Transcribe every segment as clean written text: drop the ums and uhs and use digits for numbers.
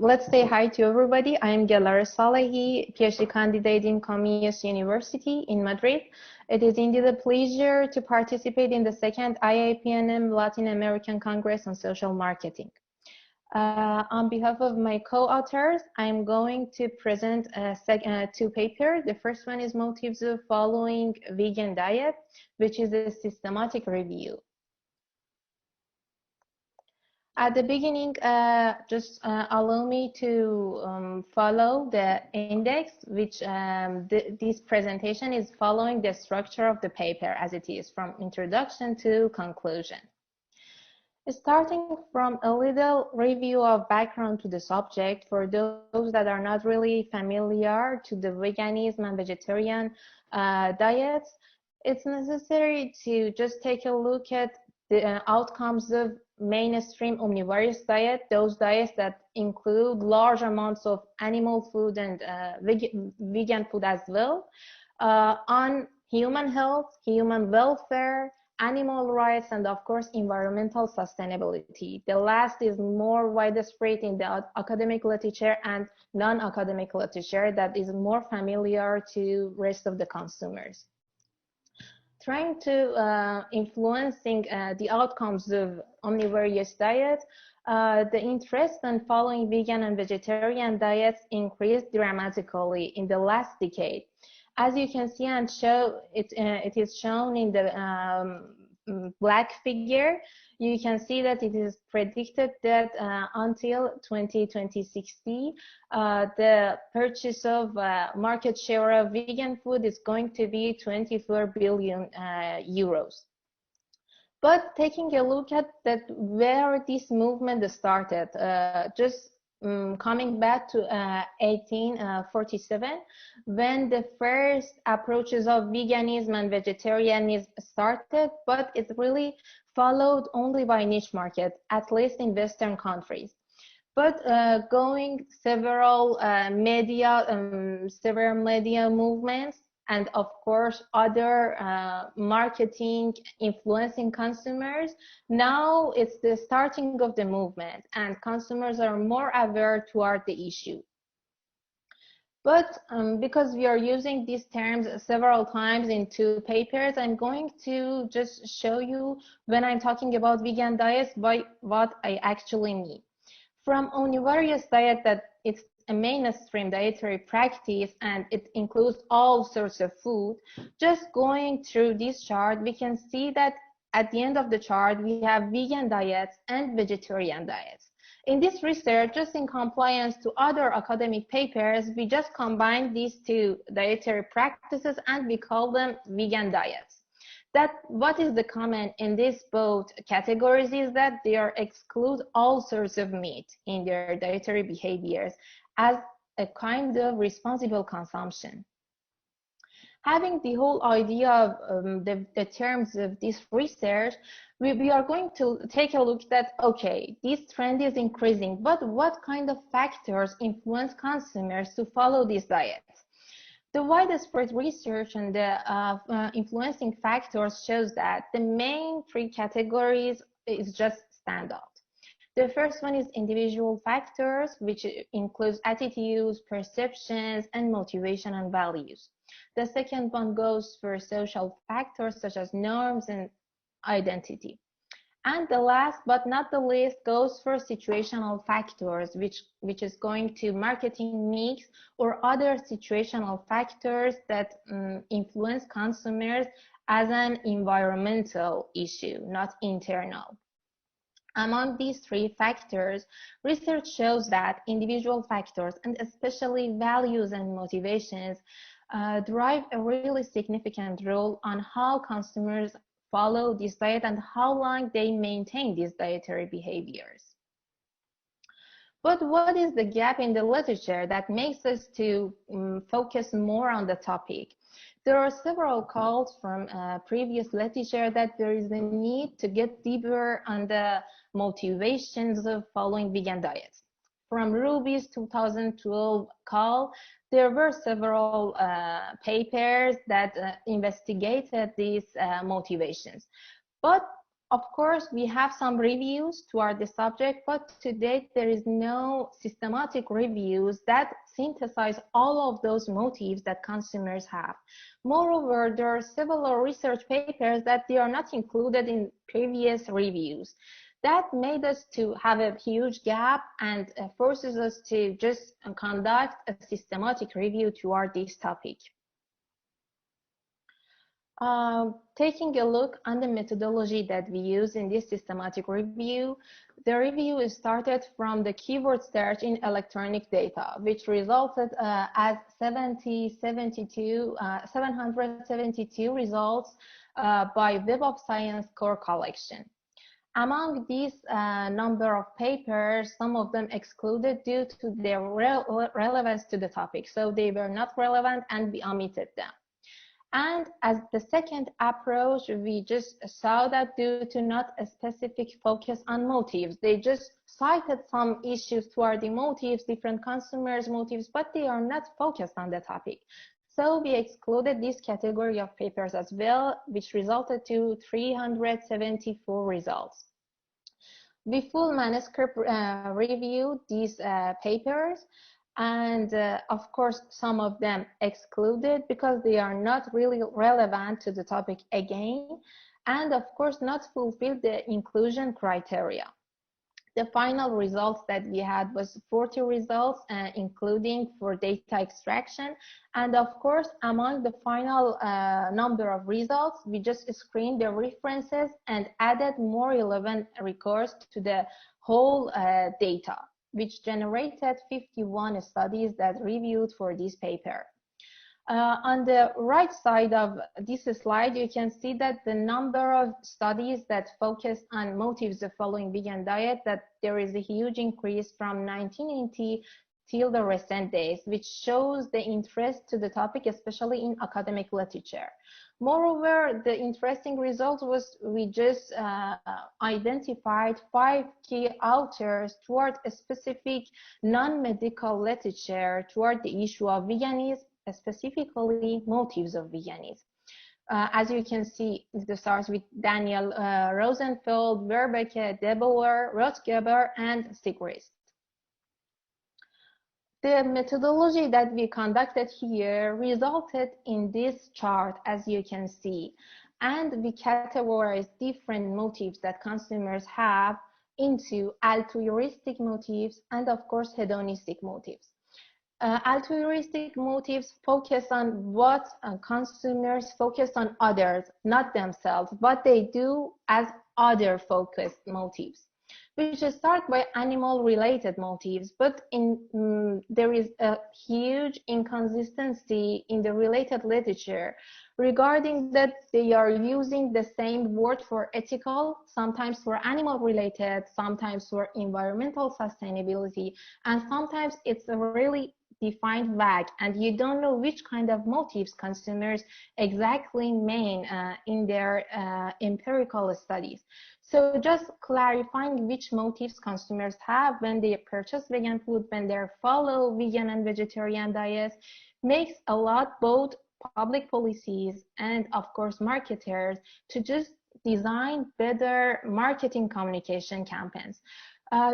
Let's say hi to everybody. I'm Galar Salehi, PhD candidate in Comillas University in Madrid. It is indeed a pleasure to participate in the second IAPNM Latin American Congress on Social Marketing. On behalf of my co-authors, I'm going to present two papers. The first one is Motifs of Following Vegan Diet, which is a systematic review. At the beginning, just allow me to follow the index, which this presentation is following the structure of the paper as it is, from introduction to conclusion. Starting from a little review of background to the subject, for those that are not really familiar to the veganism and vegetarian diets, it's necessary to just take a look at the outcomes of mainstream omnivorous diet, those diets that include large amounts of animal food and vegan food as well, on human health, human welfare, animal rights, and of course environmental sustainability. The last is more widespread in the academic literature and non-academic literature that is more familiar to rest of the consumers. Trying to influencing the outcomes of omnivorous diet, the interest in following vegan and vegetarian diets increased dramatically in the last decade. As you can see and show, it is shown in the black figure. You can see that it is predicted that until 2060, the purchase of market share of vegan food is going to be 24 billion euros. But taking a look at that, where this movement started, just coming back to 1847, when the first approaches of veganism and vegetarianism started, but it really followed only by niche market, at least in Western countries. But going several media movements, and of course other marketing influencing consumers, now it's the starting of the movement and consumers are more aware toward the issue. But because we are using these terms several times in two papers, I'm going to just show you, when I'm talking about vegan diets, what I actually mean. From omnivorous diet, that it's a mainstream dietary practice and it includes all sorts of food, just going through this chart, we can see that at the end of the chart, we have vegan diets and vegetarian diets. In this research, just in compliance to other academic papers, we just combine these two dietary practices and we call them vegan diets. That what is the common in these both categories is that they are exclude all sorts of meat in their dietary behaviors as a kind of responsible consumption. Having the whole idea of the terms of this research, we are going to take a look at, okay, this trend is increasing, but what kind of factors influence consumers to follow these diets? The widespread research and the influencing factors shows that the main three categories is just stand out. The first one is individual factors, which includes attitudes, perceptions, and motivation and values. The second one goes for social factors such as norms and identity. And the last but not the least goes for situational factors, which is going to marketing mix or other situational factors that influence consumers as an environmental issue, not internal. Among these three factors, research shows that individual factors, and especially values and motivations, drive a really significant role on how consumers follow this diet and how long they maintain these dietary behaviors. But what is the gap in the literature that makes us to focus more on the topic? There are several calls from previous literature that there is a need to get deeper on the motivations of following vegan diets. from Ruby's 2012 call, there were several papers that investigated these motivations. But of course, we have some reviews toward the subject, but to date, there is no systematic reviews that synthesize all of those motives that consumers have. Moreover, there are several research papers that they are not included in previous reviews. That made us to have a huge gap and forces us to just conduct a systematic review toward this topic. Taking a look on the methodology that we use in this systematic review, the review is started from the keyword search in electronic data, which resulted as 772 results by Web of Science core collection. Among these number of papers, some of them excluded due to their relevance to the topic, so they were not relevant and we omitted them. And as the second approach, we just saw that due to not a specific focus on motives, they just cited some issues toward the motives, different consumers' motives, but they are not focused on the topic. So we excluded this category of papers as well, which resulted to 374 results. We full manuscript reviewed these papers, and of course some of them excluded because they are not really relevant to the topic again, and of course not fulfill the inclusion criteria. The final results that we had was 40 results, including for data extraction, and of course among the final number of results, we just screened the references and added more relevant records to the whole data, which generated 51 studies that reviewed for this paper. On the right side of this slide, you can see that the number of studies that focus on motives of following vegan diet, that there is a huge increase from 1980 till the recent days, which shows the interest to the topic, especially in academic literature. Moreover, the interesting result was we just identified 5 key authors toward a specific non-medical literature toward the issue of veganism, specifically motives of veganism. As you can see, it starts with Daniel Rosenfeld, Verbeke, Debauer, Rothgeber, and Sigrist. The methodology that we conducted here resulted in this chart, as you can see, and we categorized different motives that consumers have into altruistic motives and, of course, hedonistic motives. Altruistic motives focus on what consumers focus on others, not themselves, but they do as other-focused motives, which start by animal-related motives, but there is a huge inconsistency in the related literature regarding that they are using the same word for ethical, sometimes for animal-related, sometimes for environmental sustainability, and sometimes it's a really defined vague, and you don't know which kind of motives consumers exactly mean in their empirical studies. So just clarifying which motives consumers have when they purchase vegan food, when they follow vegan and vegetarian diets, makes a lot both public policies and of course marketers to just design better marketing communication campaigns.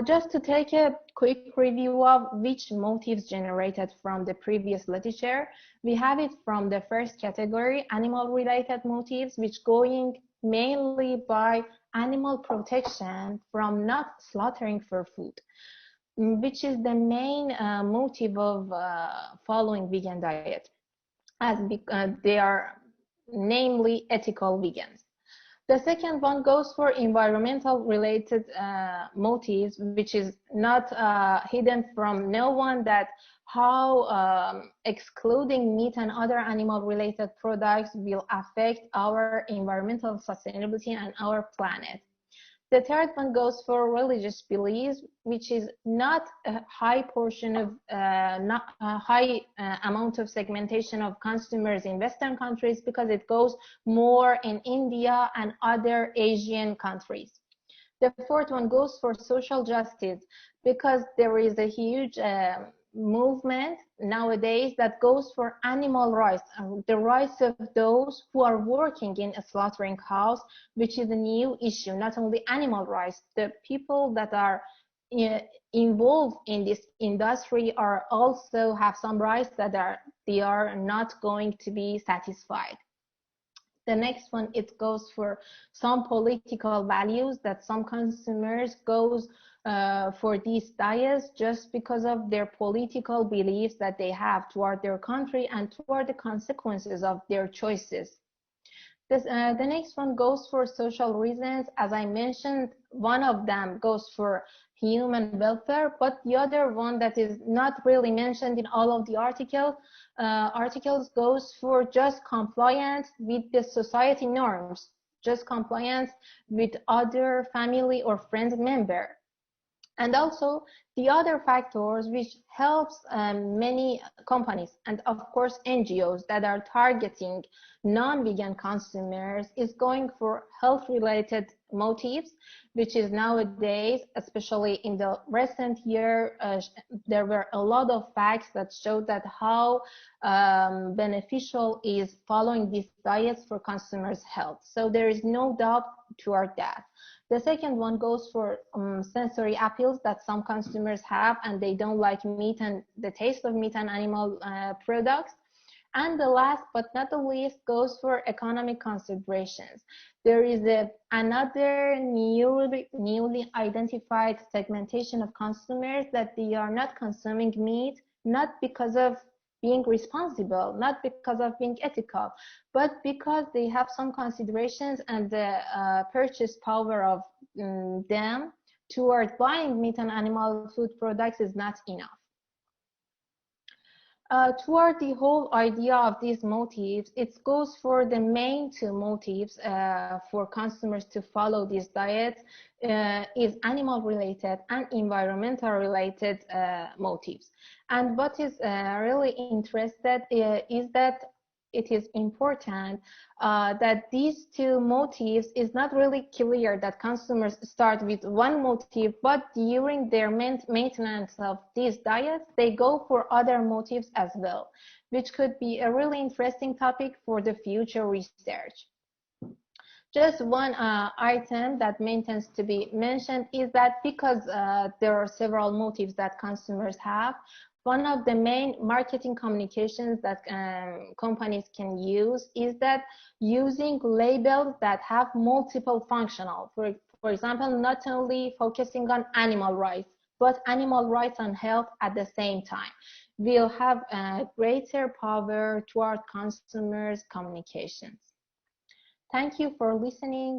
Just to take a quick review of which motives generated from the previous literature, we have it from the first category, animal-related motives, which going mainly by animal protection from not slaughtering for food, which is the main motive of following vegan diet, as they are namely ethical vegans. The second one goes for environmental related motives, which is not hidden from no one, that how excluding meat and other animal related products will affect our environmental sustainability and our planet. The third one goes for religious beliefs, which is not a high portion of, not a high amount of segmentation of consumers in Western countries, because it goes more in India and other Asian countries. The fourth one goes for social justice, because there is a huge movement nowadays that goes for animal rights, the rights of those who are working in a slaughtering house, which is a new issue. Not only animal rights, the people that are involved in this industry are also have some rights that they are not going to be satisfied. The next one, it goes for some political values, that some consumers goes for these diets just because of their political beliefs that they have toward their country and toward the consequences of their choices. The next one goes for social reasons. As I mentioned, one of them goes for human welfare, but the other one that is not really mentioned in all of the articles goes for just compliance with the society norms, just compliance with other family or friend member. And also the other factors which helps many companies and of course NGOs that are targeting non-vegan consumers is going for health related motives, which is nowadays, especially in the recent year, there were a lot of facts that showed that how beneficial is following these diets for consumers' health. So there is no doubt toward that. The second one goes for sensory appeals that some consumers have, and they don't like meat and the taste of meat and animal products. And the last but not the least goes for economic considerations. There is another newly identified segmentation of consumers that they are not consuming meat, not because of being responsible, not because of being ethical, but because they have some considerations and the purchase power of them toward buying meat and animal food products is not enough. Toward the whole idea of these motives, it goes for the main two motives for consumers to follow these diets is animal related and environmental related motives. And what is really interested is that it is important that these two motives is not really clear that consumers start with one motive, but during their maintenance of these diets, they go for other motives as well, which could be a really interesting topic for the future research. Just one item that maintains to be mentioned is that because there are several motives that consumers have, one of the main marketing communications that companies can use is that using labels that have multiple functional. For example, not only focusing on animal rights, but animal rights and health at the same time will have greater power toward consumers' communications. Thank you for listening.